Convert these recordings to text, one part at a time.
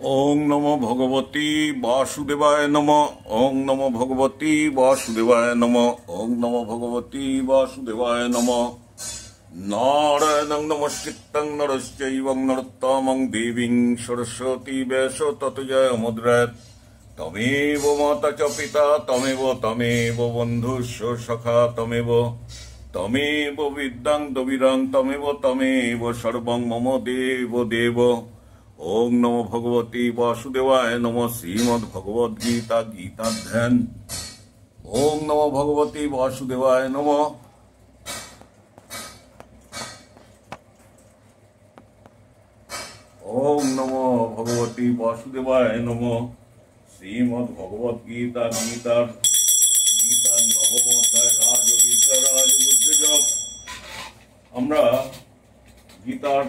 ওং নমো ভগবতী বাসুদেবায় নমঃ। ওং নমো ভগবতী বাসুদেবায় নমঃ। ওং নমো ভগবতী বাসুদেবায় নমঃ। নারায়ণং নমস্কৃত্যং নরশ্চৈবং নরোত্তমং দেবীং সরস্বতী ব্যাস ততো জয়মুদ্রাৎ। তমেব মাতা চ পিতা তমেব বন্ধুস্য সখা তমেব বিদ্যাং দ্রবিড়ং তমেব সর্বং মম দেব দেব। ওং নমো ভগবতী বাসুদেবায় নমঃ। শ্রীমদ্ ভগবদ গীতা গীতাধ্যান। ওং নমো ভগবতী বাসুদেবায় নমঃ। ওং নমো ভগবতী বাসুদেবায় নমঃ। শ্রীমদ্ ভগবদ গীতা গীতার নবম অধ্যায় রাজবিদ্যা রাজগুজ্জব। আমরা গীতার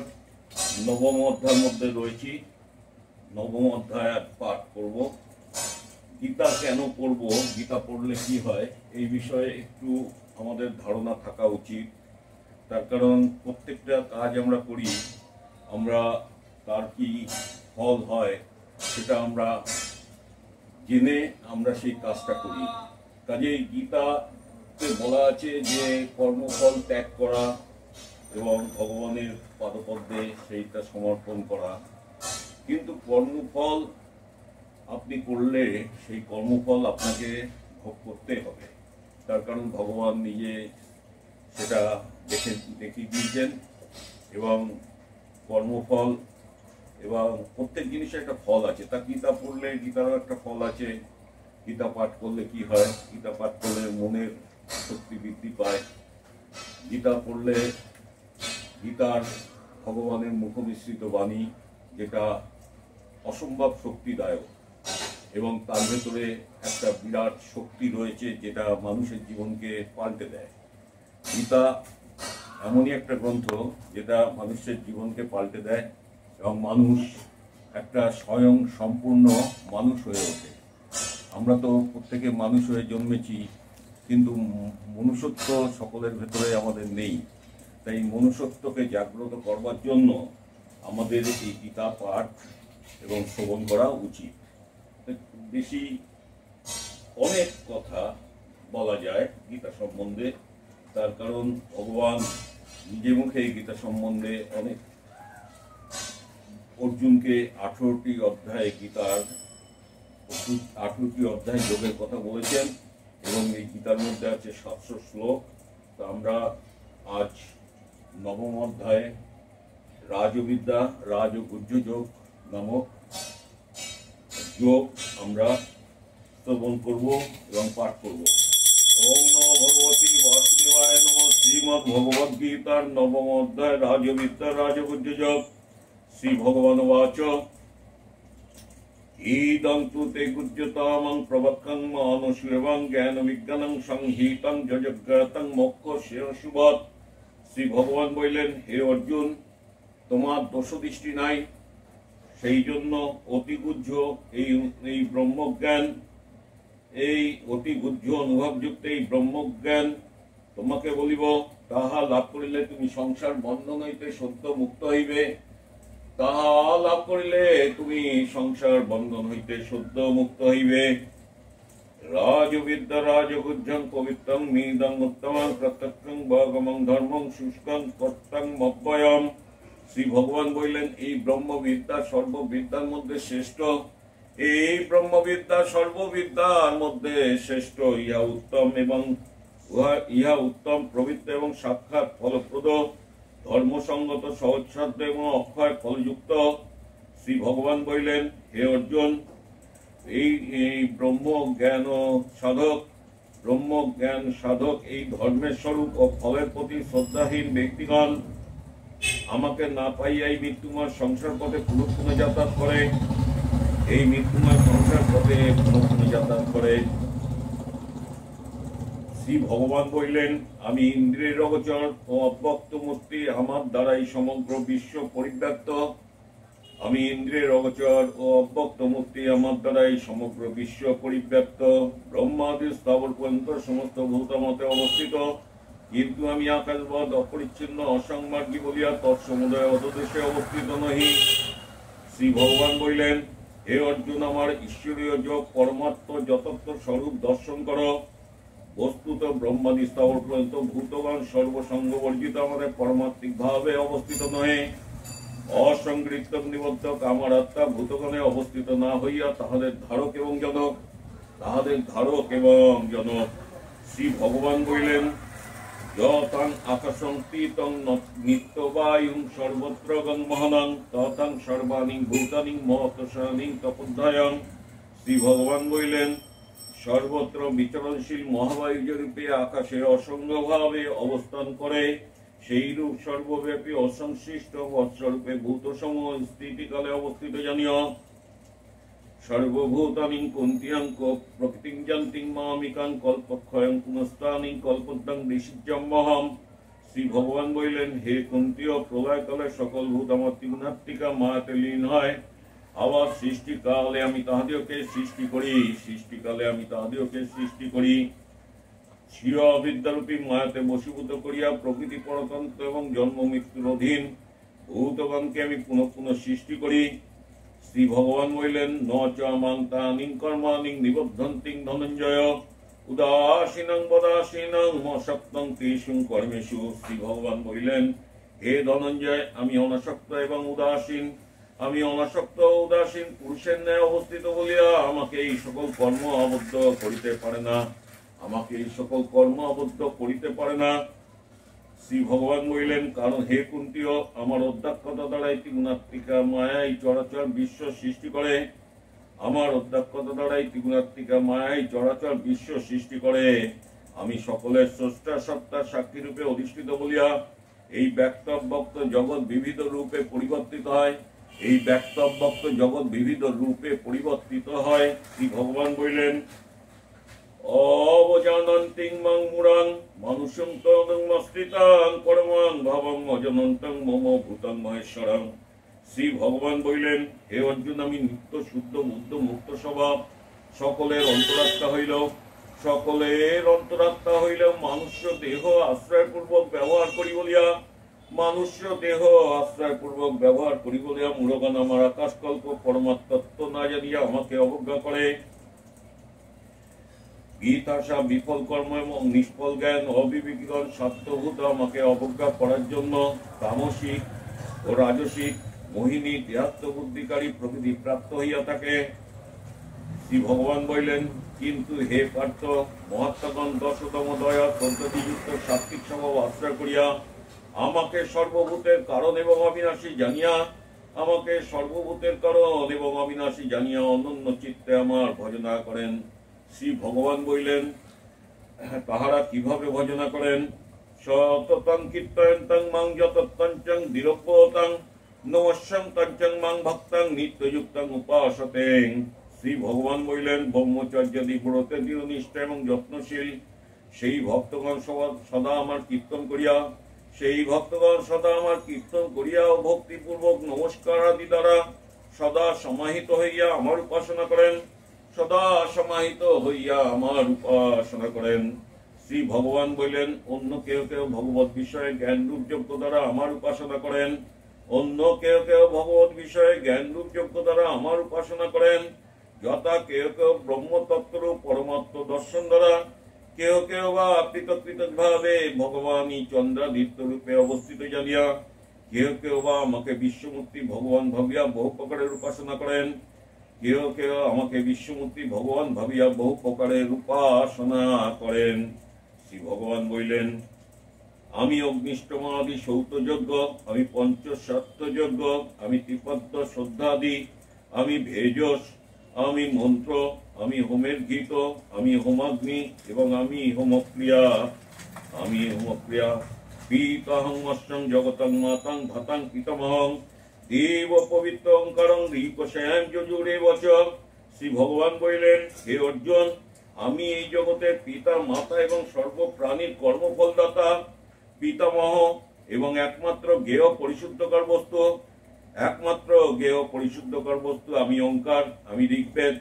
নবম অধ্যায়ের মধ্যে রয়েছি। নবম অধ্যায় পাঠ করব। গীতা কেন পড়ব, গীতা পড়লে কি হয়, এই বিষয়ে একটু আমাদের ধারণা থাকা উচিত। তার কারণ প্রত্যেকটা কাজ আমরা করি, আমরা তার কি ফল হয় সেটা আমরা জেনে আমরা সেই কাজটা করি। কাজেই গীতাতে বলা আছে যে কর্মফল ত্যাগ করা এবং ভগবানের পাদপদ্মে সেইটা সমর্পণ করা। কিন্তু কর্মফল আপনি করলে সেই কর্মফল আপনাকে ভোগ করতে হবে। তার কারণ ভগবান নিজে সেটা দেখিয়ে দিয়েছেন এবং কর্মফল এবং প্রত্যেক জিনিসের একটা ফল আছে। তা গীতা পড়লে গীতারও একটা ফল আছে। গীতা পাঠ করলে কি হয়, গীতা পাঠ করলে মনের শক্তি বৃদ্ধি পায়। গীতা পড়লে গীতার ভগবানের মুখনিসৃত বাণী, যেটা অসম্ভব শক্তিদায়ক এবং তার ভেতরে একটা বিরাট শক্তি রয়েছে যেটা মানুষের জীবনকে পাল্টে দেয়। গীতা এমনই একটা গ্রন্থ যেটা মানুষের জীবনকে পাল্টে দেয় এবং মানুষ একটা স্বয়ং সম্পূর্ণ মানুষ হয়ে ওঠে। আমরা তো প্রত্যেকে মানুষ হয়ে জন্মেছি, কিন্তু মনুষ্যত্ব সকলের ভেতরে আমাদের নেই। তাই মনুষ্যত্বকে জাগ্রত করবার জন্য আমাদের এই গীতা পাঠ এবং শ্রবণ করা উচিত। বেশি অনেক কথা বলা যায় গীতা সম্বন্ধে, তার কারণ ভগবান নিজে মুখে গীতা সম্বন্ধে অনেক অর্জুনকে 18টি অধ্যায় গীতার 18টি অধ্যায় যোগের কথা বলেছেন এবং এই গীতার মধ্যে আছে 700 শ্লোক। তো আমরা আজ নবম অধ্যায়ে রাজবিদ্যা রাজগুজ্জ যোগ নামক যোগ আমরা শ্রবণ করব এবং পাঠ করব। ওম নমো ভগবতী বাসুদেবায় নমঃ। শ্রীমদ্ ভগবদ গীতার নবম অধ্যায় রাজবিদ্যা রাজগুজ্জ যোগ। শ্রী ভগবান উবাচ ইদং তু তে গুজ্জতামং প্রবক্ষং মানুষেবং জ্ঞান বিজ্ঞানং সংহিতং যজ্ঞাতং মোক্ষস্য শুভৎ। শ্রী ভগবান বললেন, হে অর্জুন, তোমার দোষদৃষ্টি নাই, সেই জন্য অতিগুহ্য এই ব্রহ্মজ্ঞান, এই অতিগুহ্য অনুভবযুক্ত এই ব্রহ্মজ্ঞান তোমাকে বলিব। তাহা লাভ করিলে তুমি সংসার বন্ধন হইতে সদ্য মুক্ত হইবে। তাহা লাভ করিলে তুমি সংসার বন্ধন হইতে সদ্য মুক্ত হইবে। রাজবিদ্যা রাজগুজ্জং পবিত্রং মিদং উত্তমং প্রত্যক্ষং ভগমং ধর্মং শুষ্কং কর্তং মব্বয়ম। শ্রী ভগবান বললেন, এই ব্রহ্মবিদ্যা সর্ববিদ্যার মধ্যে শ্রেষ্ঠ। এই ব্রহ্মবিদ্যা সর্ববিদ্যার মধ্যে শ্রেষ্ঠ। ইহা উত্তম এবং ইহা উত্তম পবিত্র এবং সাক্ষাৎ ফলপ্রদ, ধর্মসঙ্গত সহজসাধ্য এবং অক্ষয় ফলযুক্ত। শ্রী ভগবান বললেন, হে অর্জুন, এই ব্রহ্ম জ্ঞান সাধক এই ধর্মের স্বরূপ ও ফলের প্রতি শ্রদ্ধাহীন ব্যক্তিগণ আমাকে না পাইয়াই মৃত্যুময় সংসার পথে পুনঃপুনে যাতায়াত করে। এই মৃত্যুময় সংসার পথে পুনঃপুনে যাতায়াত করে। শ্রী ভগবান বললেন, আমি ইন্দ্রিয়ের অগোচর ও অব্যক্ত মূর্তি, আমার দ্বারাই সমগ্র বিশ্ব পরিব্যাপ্ত। আমি ইন্দ্রিয়ের অগোচর ও অব্যক্ত মূর্তি, আমার দ্বারাই সমগ্র বিশ্ব পরিব্যাপ্ত। ব্রহ্মাদি স্থাবর পর্যন্ত সমস্ত ভূতমতে অবস্থিত, কিন্তু আমি আকাশবৎ অপরিচ্ছিন্ন অসংমার্গী বলিয়া তৎসমুদয় অধদেশে অবস্থিত নহি। শ্রী ভগবান বললেন, হে অর্জুন, আমার ঈশ্বরীয় যোগ পরমাত্ম যতত্ব স্বরূপ দর্শন করো। বস্তুত ব্রহ্মাদি স্তর পর্যন্ত ভূতগণ সর্বসঙ্গ বর্জিত আমাদের পরমাত্মিক ভাবে অবস্থিত নহে। অসংগৃহীত নিবদ্ধ আমার আত্মা ভূতগণে অবস্থিত না হইয়া তাহাদের ধারক এবং জনক, শ্রী ভগবান বলিলেন, যথাং আকাশং তীতং নিত্যবায়ুং সর্বত্র গঙ্গমহনং তথাং সর্বাণি ভূতানি মহতসানি তপোধ্যায়ং। শ্রী ভগবান বলিলেন, সর্বত্র বিচরণশীল মহাবায়ু রূপে আকাশে অসঙ্গভাবে অবস্থান করে, সেই রূপ সর্বব্যাপী অসংশ্লিষ্ট বৎসরূপে ভূতসমূহ স্থিতিকালে অবস্থিত জানিও। সর্বভূতানি কুন্তিয়াং প্রকৃতিং জান্তিং মামিকাং কল্পক্ষয়ং পুনস্তানি কল্পদ্দাং ঋষিজ্জম্মহম। শ্রী ভগবান বলিলেন, হে কুন্তীয়, প্রলয়কালে সকল ভূত আমার ত্রিগুণাত্মিকা মায়াতে লীন হয়। আবার সৃষ্টিকালে আমি তাহাদিওকে সৃষ্টি করি। চির অবিদ্যারূপী মায়াতে বশীভূত করিয়া প্রকৃতি পরতন্ত্র এবং জন্ম মৃত্যুর অধীন ভূতগণকে আমি পুনঃ পুনঃ সৃষ্টি করি। শ্রী ভগবান বলিলেন, ন চ মাং তানিং কর্মাণি নিবদ্ধন্তিং ধনঞ্জয় উদাসীনং বদাসীনং অসক্তং তেষু কর্মেষু। শ্রী ভগবান বলিলেন, হে ধনঞ্জয়, আমি অনাসক্ত এবং উদাসীন। আমি অনাসক্ত উদাসীন পুরুষের ন্যায় অবস্থিত বলিয়া আমাকে এই সকল কর্ম আবদ্ধ করিতে পারে না। শ্রী ভগবান বলিলেন, কারণ হে কুন্তীয়, আমার অধ্যক্ষতা দ্বারাই ত্রিগুণাত্মিকা মায়াই চরাচর বিশ্ব সৃষ্টি করে। আমি সকলের স্রষ্টা সত্তার সাক্ষী রূপে অধিষ্ঠিত বলিয়া এই ব্যক্তব্যক্ত জগৎ বিবিধ রূপে পরিবর্তিত হয়। শ্রী ভগবান বলিলেন, অবজানন্তিং মাং মূঢ়াং মানুষং তদং মস্তিতাং পরমাং ভাবং অজানন্তং মম ভূতং মহেশ্বরং। শ্রী ভগবান বলিলেন, হে অর্জুন, আমি নিত্য শুদ্ধ বুদ্ধ মুক্ত স্বভাব, সকলের অন্তরাত্মা হইলেও মনুষ্য দেহ আশ্রয়পূর্বক ব্যবহার করি বলিয়া মূঢ়গণ আমার আকাশকল্প পরমাত্মত্ব না জানিয়া আমাকে অবজ্ঞা করে। গীতাশা বিফল কর্ম এবং নিষ্ফল জ্ঞান অবিবেকীগণ স্বার্থভূত আমাকে অবজ্ঞা করার জন্য তামসিক ও রাজসিক মোহিনী দেহাত্ম বুদ্ধিকারী প্রকৃতি প্রাপ্ত হইয়া থাকে। শ্রী ভগবান বলিলেন, কিন্তু হে পার্থ, মহাত্মাগণ দশতম দয়া পদ্ধতিযুক্ত সাত্বিক স্বভাব আশ্রয় করিয়া আমাকে সর্বভূতের কারণ এবং অবিনাশী জানিয়া অনন্য চিত্তে আমার ভজনা করেন। শ্রী ভগবান বলিলেন, তাহারা কিভাবে ভজনা করেন? সততং কীর্তয়ন্তং মাং যতত্তঞ্চং বিরূপতাং নমস্যং তঞ্চং মাং ভক্তাং নিত্যযুক্তং উপাসতেং। শ্রী ভগবান বলিলেন, ব্রহ্মচর্যাদি ব্রতে দৃঢ়নিষ্ঠ এবং যত্নশীল সেই ভক্তগণ সদা আমার কীর্তন করিয়া ও ভক্তিপূর্বক নমস্কার আদি দ্বারা সদা সমাহিত হইয়া আমার উপাসনা করেন। শ্রী ভগবান বললেন, অন্য কেউ কেউ ভগবত বিষয়ে জ্ঞান রূপ যোগ্য দ্বারা আমার উপাসনা করেন। যথা কেউ কেউ ব্রহ্মতত্ত্ব পরমাত্ম দর্শন দ্বারা, কেউ কেউ বা পৃথক ভাবে ভগবানই চন্দ্রাদিত্য রূপে অবস্থিত জানিয়া, কেউ কেউ বা আমাকে বিশ্বমূর্তি ভগবান ভাবিয়া বহু প্রকারের উপাসনা করেন। শ্রী ভগবান বললেন, আমি অগ্নিষ্টমাদি সৌতযজ্ঞ, আমি পঞ্চসত্যযজ্ঞ, আমি ত্রিপদ্য শ্রদ্ধাদি, আমি ভেজস, আমি মন্ত্র, আমি হোমের গীত, আমি হোমাগ্নি এবং আমি হোমক্রিয়া। পীতাহং মস্যং জগতং মাতাং ভাতাং পিতামহং দেব পবিত্র অঙ্কারং দীপশ্যাম যজুরে বচ। শ্রী ভগবান বললেন, হে অর্জুন, আমি এই জগতের পিতা মাতা এবং সর্বপ্রাণীর কর্মফলদাতা, পিতামহ এবং একমাত্র জ্ঞেয় পরিশুদ্ধকর বস্তু। আমি ওঙ্কার, আমি ঋগ্বেদ,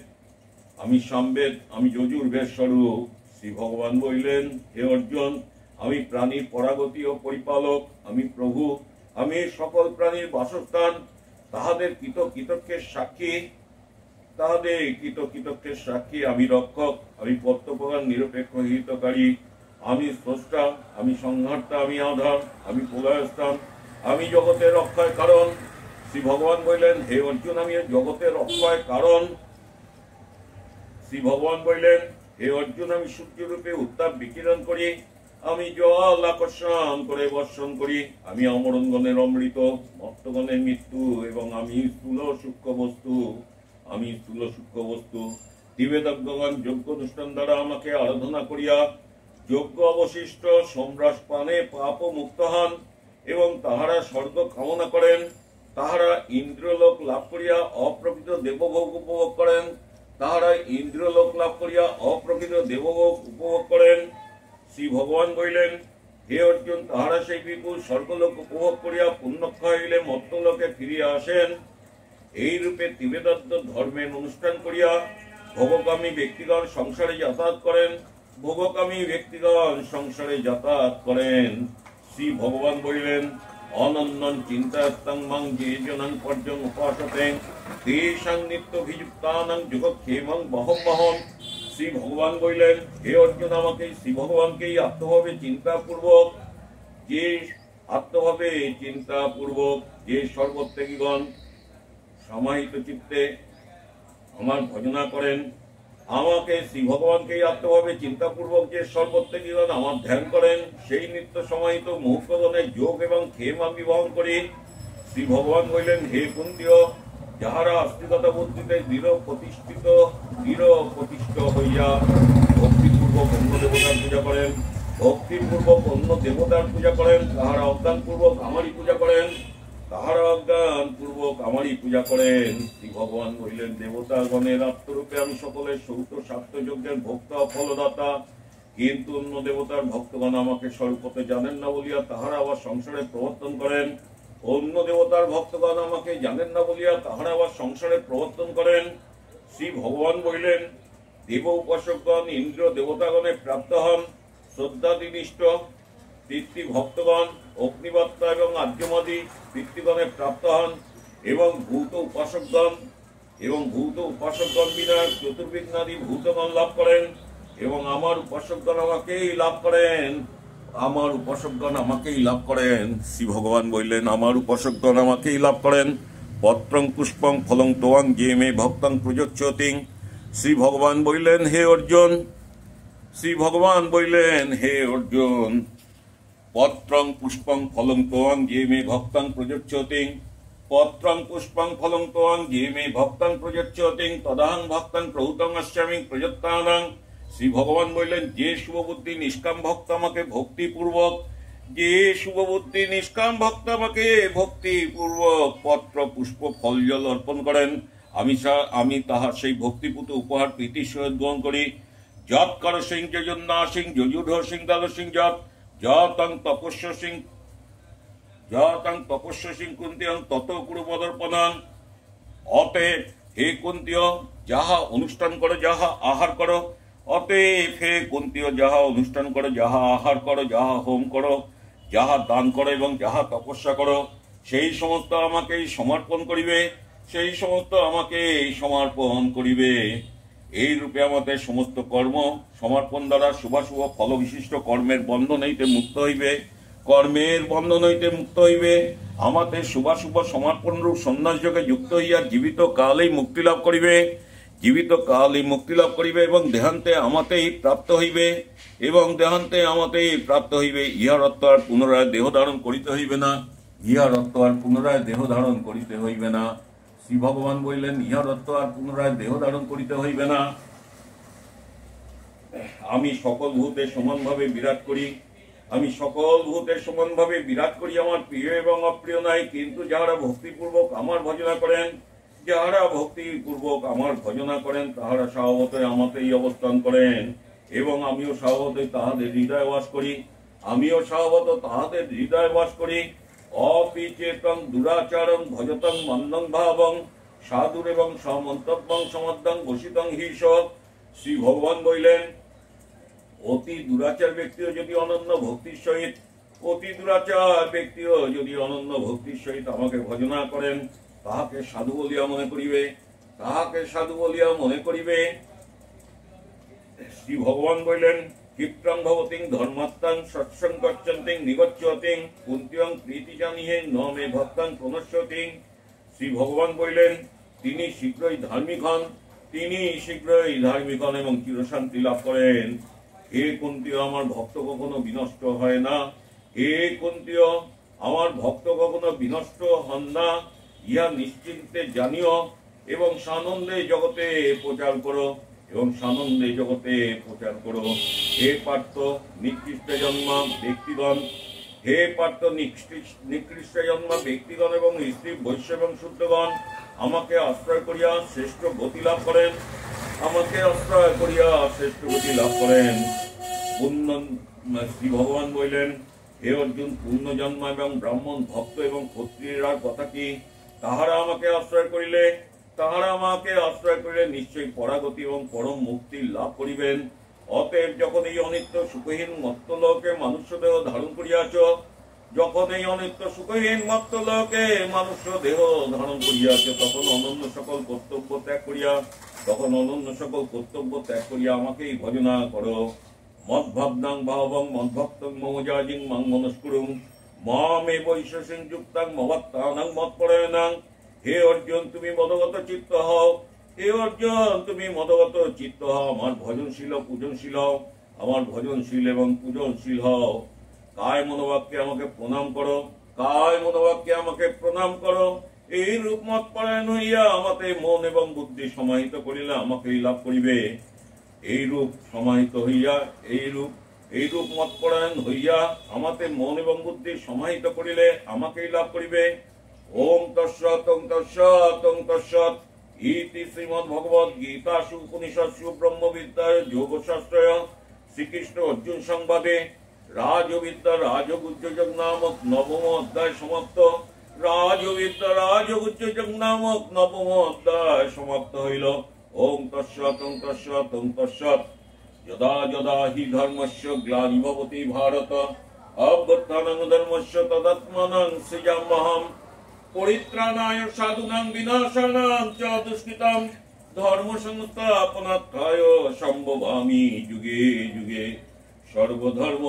আমি সামবেদ, আমি যজুর্বেদ স্বরূপ। শ্রী ভগবান বললেন, হে অর্জুন, আমি প্রাণীর পরাগতি ও পরিপালক, আমি প্রভু, আমি সকল প্রাণীর বাসস্থান, তাহাদের কৃতজ্ঞের সাক্ষী, তাহাদের কৃতকৃতজ্ঞের সাক্ষী, আমি রক্ষক, আমি প্রত্যপ্রকার নিরপেক্ষ হিতকারী, আমি স্রষ্টা, আমি সংহার্তা, আমি আধার, আমি প্রলয়স্থান, আমি জগতের রক্ষার কারণ। শ্রী ভগবান বললেন, হে অর্জুন, আমি জগতের রক্ষার কারণ। শ্রী ভগবান বললেন, হে অর্জুন, আমি সূর্যরূপে উত্তাপ বিকিরণ করি, আমি জল আকর্ষণ করে বর্ষণ করি, আমি অমরণগণের অমৃত, মর্তগণের মৃত্যু, এবং আমি স্থূল সূক্ষ্ম বস্তু, আমি স্থূল সূক্ষ্ম বস্তু। দিবেদজ্ঞগণ যজ্ঞ অনুষ্ঠান দ্বারা আমাকে আরাধনা করিয়া যজ্ঞ অবশিষ্ট সম্রাস পানে পাপ মুক্ত হন, এবং তাহারা স্বর্গ কামনা করেন। তাহারা ইন্দ্রলোক লাভ করিয়া অপ্রকৃত দেবভোগ উপভোগ করেন। তাহারা ইন্দ্রলোক লাভ করিয়া অপ্রকৃত দেবভোগ উপভোগ করেন। শ্রী ভগবান বলিলেন, হে অর্জুন, তাহারা সেই বিপুল স্বর্গলোক উপভোগ করিয়া পুণ্যক্ষয় হইলে মর্ত্যলোকে ফিরিয়া আসেন। এই রূপে তিবেদত্ত ধর্মের অনুষ্ঠান করিয়া ভোগকামী ব্যক্তিগণ সংসারে যাতায়াত করেন। ভোগকামী ব্যক্তিগণ সংসারে যাতায়াত করেন। শ্রী ভগবান বলিলেন, অনন্যন চিন্তাস্তাং মাং যে জনাং পর্যং উপাসতেং তেষাং নিত্যাভিযুক্তানাং যোগক্ষেমং বহম্মহম। শ্রী ভগবান বললেন, হে অর্জুন, আমাকে শ্রী ভগবানকেই আত্মভাবে চিন্তাপূর্বক যে সর্বত্যাগীগণ সমাহিত চিত্তে আমার ভজনা করেন, আমাকে শ্রী ভগবানকেই আত্মভাবে চিন্তাপূর্বক যে সর্বত্যাগীগণ আমার ধ্যান করেন, সেই নিত্য সমাহিত মুহূর্তগণের যোগ এবং ক্ষেম আমি বহন করি। শ্রী ভগবান বললেন, হে কুন্তীয়, যাহারা আস্তিকত বুদ্ধিতে দৃঢ় প্রতিষ্ঠ হইয়া ভক্তিপূর্বক অন্য দেবতার পূজা করেন, তাহারা অজ্ঞানপূর্বক আমারই পূজা করেন। শ্রী ভগবান বললেন, দেবতাগণের আত্মরূপে আমি সকলের সৌত স্বার্থ যজ্ঞের ভোক্তা ও ফলদাতা, কিন্তু অন্য দেবতার ভক্তগণ আমাকে স্বরূপতে জানেন না বলিয়া তাহারা আবার সংসারে প্রবর্তন করেন। অন্য দেবতার ভক্তগণ আমাকে জানেন না বলিয়া তাহারা আবার সংসারে প্রবর্তন করেন। শ্রী ভগবান বলিলেন, দেব উপাসকগণ ইন্দ্র দেবতাগণে প্রাপ্ত হন, শ্রদ্ধাদিনিষ্ঠ পিতৃ ভক্তগণ অগ্নিবত্তা এবং আর্যমাদি পিতৃগণে প্রাপ্ত হন, এবং ভূত উপাসকগণ বিনা চতুর্বিঘ্নাদি ভূতগণ লাভ করেন, এবং আমার উপাসকগণ আমাকেই লাভ করেন। শ্রী ভগবান বললেন, আমার উপাসকগণ আমাকেই লাভ করেন। পত্রং পুষ্পং ফলং তোয়াং যে মে ভক্তং প্রযচ্ছতিং। শ্রী ভগবান বললেন, হে অর্জুন, পত্রং পুষ্পং ফলং তোয়াং যে মে ভক্তং প্রযচ্ছতিং, পত্রং পুষ্পং ফলং তোয়াং যে মে ভক্তং প্রযচ্ছতিং তদাহং ভক্তং প্রভূতং অস্যামি প্রযত্তানাং। শ্রী ভগবান বললেন, যে শুভবুদ্ধি নিষ্কাম ভক্ত আমাকে ভক্তিপূর্বক পত্র পুষ্প ফল জল অর্পণ করেন, আমি তাহার সেই ভক্তিপূত উপহার প্রীতির সহিত গ্রহণ করি। যৎ কর সিং যজন্না সিং যজুধ সিং দাদ সিং যতং তপস্য সিং কুন্তীয়ং তত কুরু মদর্পণাং। অতএব হে কুন্তীয়, যাহা অনুষ্ঠান করো, যাহা আহার করো, যাহা অনুষ্ঠান করো, যাহা আহার করো, যাহা হোম করো, যাহা দান করো এবং যাহা তপস্যা করো, সেই সমস্ত আমাকেই সমর্পণ করিবে। এই রূপে আমাদের সমস্ত কর্ম সমর্পণ দ্বারা শুভাশুভ ফল বিশিষ্ট কর্মের বন্ধন হইতে মুক্ত হইবে। আমাদের শুভাশুভ সমর্পণ রূপ সন্ন্যাস যোগে যুক্ত হইয়া জীবিত কালেই মুক্তি লাভ করিবে এবং দেহান্তে আমাতেই প্রাপ্ত হইবে। ইহার অর্থ আর পুনরায় দেহ ধারণ করিতে হইবে না। শ্রী ভগবান বললেন, ইহার অর্থ আর পুনরায় দেহ ধারণ করিতে হইবে না। আমি সকল ভূতে সমানভাবে বিরাট করি, আমার প্রিয় এবং অপ্রিয় নাই। কিন্তু যাহারা ভক্তিপূর্বক আমার ভজনা করেন তাহারা স্বভাবতই আমাতেই অবস্থান করেন, এবং আমিও স্বভাবতই তাহাদের হৃদয় বাস করি। অপিচেতং দুরাচারং ভজতং মন্দং ভাবং সাধুর এবং সমন্তব্যং সমদ্দং বসিতং হিস। শ্রী ভগবান বললেন, অতি দুরাচার ব্যক্তিও যদি অনন্য ভক্তির সহিত আমাকে ভজনা করেন, তাহাকে সাধু বলিয়া মনে করিবে। তাহাকে সাধু বলিয়া মনে করিবে। শ্রী ভগবান বললেন, ক্ষিপ্রং ভবতিং ধর্মাত্মাং সৎসং গচ্ছন্তিং নিগচ্ছতিং কুন্ত্যং প্রীতি জানিহে ন মে ভক্তাং প্রণশ্যতিং। শ্রী ভগবান বললেন, তিনি শীঘ্রই ধার্মিক হন, এবং চিরশান্তি লাভ করেন। হে কুন্তীয়, আমার ভক্ত কখনো বিনষ্ট হয় না। হে কুন্তীয়, আমার ভক্ত কখনো বিনষ্ট হন না, ইহা নিশ্চিন্তে জানিও এবং সানন্দে জগতে প্রচার করো হে পার্থ নিকৃষ্ট জন্মা ব্যক্তিগণ এবং স্ত্রী বৈশ্য এবং শুদ্ধগণ আমাকে আশ্রয় করিয়া শ্রেষ্ঠ গতি লাভ করেন। শ্রী ভগবান বললেন, হে অর্জুন, পূর্ণ জন্ম এবং ব্রাহ্মণ ভক্ত এবং ক্ষত্রিয়ের কথা কি? তাহারা আমাকে আশ্রয় করিলে নিশ্চয়ই পরাগতি এবং পরম মুক্তি লাভ করিবেন। অতএব যখন এই অনিত্য সুখহীন মর্ত্যলোকে মনুষ্য দেহ ধারণ করিয়াছ, তখন অনন্য সকল কর্তব্য ত্যাগ করিয়া আমাকেই ভজনা করো। মদ্ভাবনাং ভাবং মদ্ভক্তং মমজাজিং মাং মনস্কুরুং মামে বৈশ্বসিং যুক্তাং মমত্তানাং মৎপরায়ণাং। হে অর্জুন, তুমি মদগত চিত্ত হও। আমার ভজনশীল এবং পূজনশীল হও। কায় মনোবাক্যে আমাকে প্রণাম করো। এই রূপ মৎপরায়ণ হইয়া আমাতে মন এবং বুদ্ধি সমাহিত করিলে আমাকেই লাভ করিবে। এই রূপ মৎপরায়ণ হইয়া আমাতে মন এবং বুদ্ধি সমাহিত করিলে আমাকেই লাভ করিবে। ওম তৎসৎ তৎসৎ ইতি শ্রীমদ্ভগবদ্ গীতাসু উপনিষৎসু ব্রহ্মবিদ্যায় যোগশাস্ত্রয় শ্রীকৃষ্ণ অর্জুন সংবাদে রাজবিদ্যা রাজগুহ্যযোগ নামক নবম অধ্যায় সমাপ্ত হইল। ওম তৎসৎ যদা যদা হি ধর্মস্য গ্লানির্ভবতি ভারত অভ্যুত্থানং ধর্মস্য তদাত্মানং সৃজাম্যহম পরিত্রাণায় সাধুনাং বিনাশানাং চ দুষ্কৃতাং ধর্ম সংস্থাপনার্থায় সম্ভবামি যুগে যুগে। সর্বধর্ম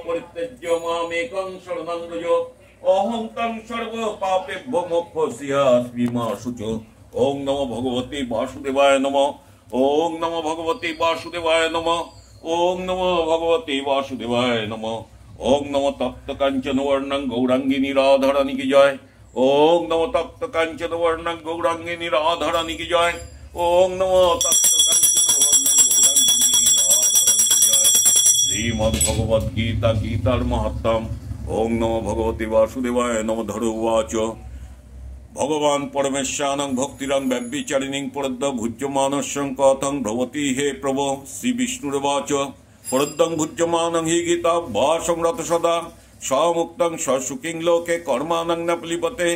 পরিত্যজ্য মামেকং শরণং ব্রজ অহং तं সর্ব পাপেভ্যো মোক্ষয়িষ্যামি মা শুচো। ওং নমো ভগবতে বাসুদেবায় নমঃ। ওং নমো ভগবতে বাসুদেবায় নমঃ। ওং নমো ভগবতে বাসুদেবায় নমঃ। ওং নমো তপ্ত কাঞ্চন বর্ণং গৌরাঙ্গিনী রাধারানী কি জয়। ওং নমো তপ্ত কাঞ্চন বর্ণং গৌরাঙ্গিনী রাধারানী কি জয়। ওং নমো তপ্ত কাঞ্চন বর্ণং গৌরাঙ্গিনী রাধারানী কি জয়। শ্রীমদ্ ভগবদ গীতা গীতার মাহাত্ম্যম। ওং নমো ভগবতে বাসুদেবায় নমঃ। ধরো উবাচ ভগবান পরমেশ্বরাং ভক্তিরাং ব্যভিচারিণীং পরদ্য ভুজ্যমানস্যং কথং ভবতি হে প্রভো। শ্রী বিষ্ণুর্বাচ পরদ্যং ভুজ্যমানং হি গীতা ভাসংরত সদা স্বমুক্তং স্বসুখিং লোকে কর্মাণং ন প্লিপতে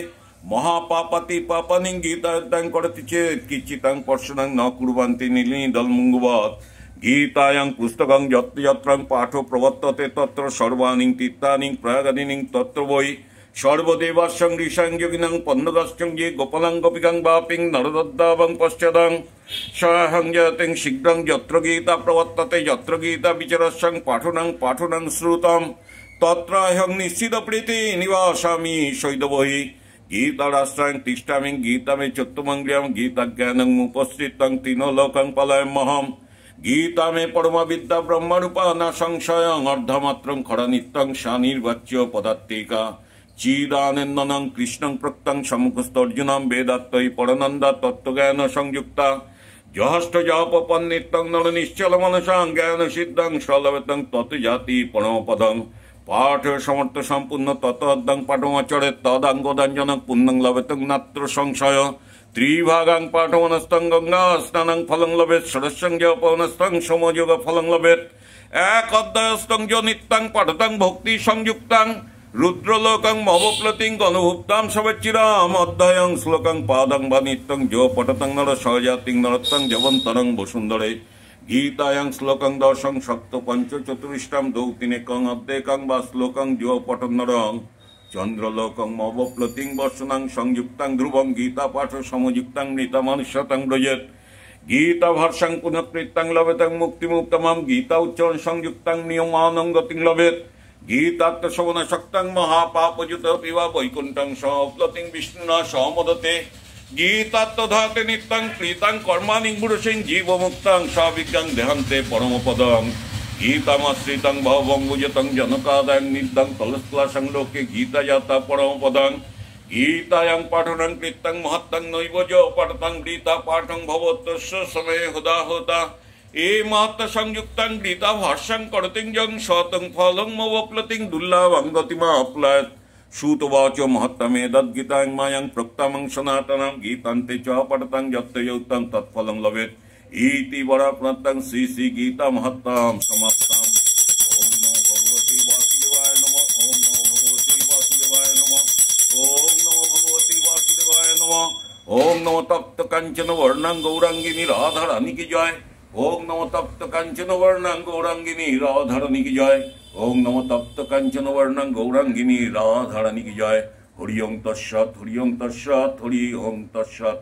মহাপাপাতি পাপানিং গীতায়ং করতি চেত কিচ্ছিতাং পর্ষণং ন কুর্বন্তি নীলিদলমুঙ্গবৎ। গীতায়াং পুস্তকং যত্র যত্রং পাঠো প্রবর্ততে তত্র সর্বাণি তীর্থানি প্রয়াগাদীনি তত্র বৈ সর্বদেবাস্যং ঋষাং যোগিনাং পন্নগস্যং যে গোপালাং গোপিকাং বাপিং নরদদ্দাবং পশ্চাদং সহং জয়তিং শীঘ্রং যত্র গীতা প্রবর্ততে যত্র গীতা বিচরস্যং পাঠনং শ্রুতম তত্র হং নিশ্চিত প্রীতি নিবাসামি সৈদবহি। গীতারাষ্ট্রাং তিষ্ঠামি গীতামে চতুর্মঙ্গল্যং গীতাজ্ঞানং উপস্থিতং তিনোলোকং পলায়মহম। গীতা মে পরমা বিদ্যা ব্রহ্মরূপা না সংশয়ং অর্ধমাত্রং খড়নিত্যং শানির্বাচ্য পদাত্তিকা চিদানন্দনং কৃষ্ণং প্রক্তং সম্মুখস্থ অর্জুনম বেদাত্তৈ পরনন্দা তত্ত্বজ্ঞান সংযুক্তা জহষ্ট জপপন্নিত্যং নর নিশ্চল মনসাং জ্ঞান সিদ্ধং সলবেতং তত জাতি পরমপদং পাঠ সমর্থ সম্পূর্ণ তত অদ্যং পাঠমাচরে তদাঙ্গদাঞ্জনং পুণ্যং লবেতং নাত্র সংশয়। ত্রিভাগাং পাঠমনস্তং গঙ্গা স্নানং ফলং লবেত ষড়সং জপনস্তং সমযোগ ফলং লবেত। এক অধ্যায়স্তং য নিত্যং পঠতং ভক্তি সংযুক্তাং রুদ্রলোকং মহপ্লতিং অনুভুক্তাং সবেচ্চিরাম অধ্যায়ং শ্লোকং পাদং বা নিত্যং য পঠতং নর সহজাতিং নরত্তং জবন্তরং বসুন্ধরে। গীতায়াং শ্লোকং দশং সপ্ত পঞ্চ চতুরিষ্টাম দৌতিনেকং অর্ধেকং বা শ্লোকং য পঠন নরং চন্দ্রলোকং মবপ্লতিং বর্ষণাং সংযুক্তাং ধ্রুবং গীতা পাঠ সমযুক্তাং মৃতামানুষ্যতাং ব্রজেত গীতা ভার্ষাং পুনঃকৃত্যাং লভেতাং মুক্তিমুক্তমাম গীতা উচ্চারণ সংযুক্তাং নিয়মানং গতিং লভেত গীতাত্ম শ্রবণ শক্তাং মহাপাপযুত পিবা বৈকুণ্ঠং সপ্লতিং বিষ্ণুনা সমদতে গীতাত্মধাতে নিত্যং কৃতাং কর্মাণি পুরুষিং জীবমুক্তাং সাবিজ্ঞাং দেহান্তে পরমপদং গীতামাশ্রিতং ভবঙ্গুজতং জনকাদায়ং নিদ্যং তলস্ক্লাসং লোকে গীতাজাতা পরমপদং গীতায়াং পাঠনং কৃত্যং মহত্তং নৈবজ পঠতং গীতা পাঠং ভবতস্য সময়ে হুদাহুতা এ মাত্র সংযুক্তাং গীতা ভাষ্যং করতিং জং শতং ফলং মবপ্লতিং দুর্লভং গতিমাপ্লয়ত সুতবাচ মহত্তমে তদ্গীতাং মায়াং প্রক্তামং সনাতনং গীতান্তে চ পঠতং যত্তযৌক্তং তৎফলং লভেত ইতি বরাপ্রত্যং শ্রী শ্রী গীতা মহত্তম সমাপ্তম। ওম নমো ভগবতে বাসুদেবায় নমঃ। ওম নমো ভগবতে বাসুদেবায় নমঃ। ওম নমো ভগবতে বাসুদেবায় নমঃ। ওম নমো তপ্ত কাঞ্চন বর্ণাং গৌরাঙ্গিনী রাধারানী কি জয়। ওম নমো তপ্ত কাঞ্চন বর্ণাং গৌরাঙ্গিনী রাধারানী কি জয়। ওম নমো তপ্ত কাঞ্চন বর্ণাং গৌরাঙ্গিনী রাধারানী কি জয়। হরি ওম তৎসৎ হরি ওম তৎসৎ হরি ওম তৎসৎ।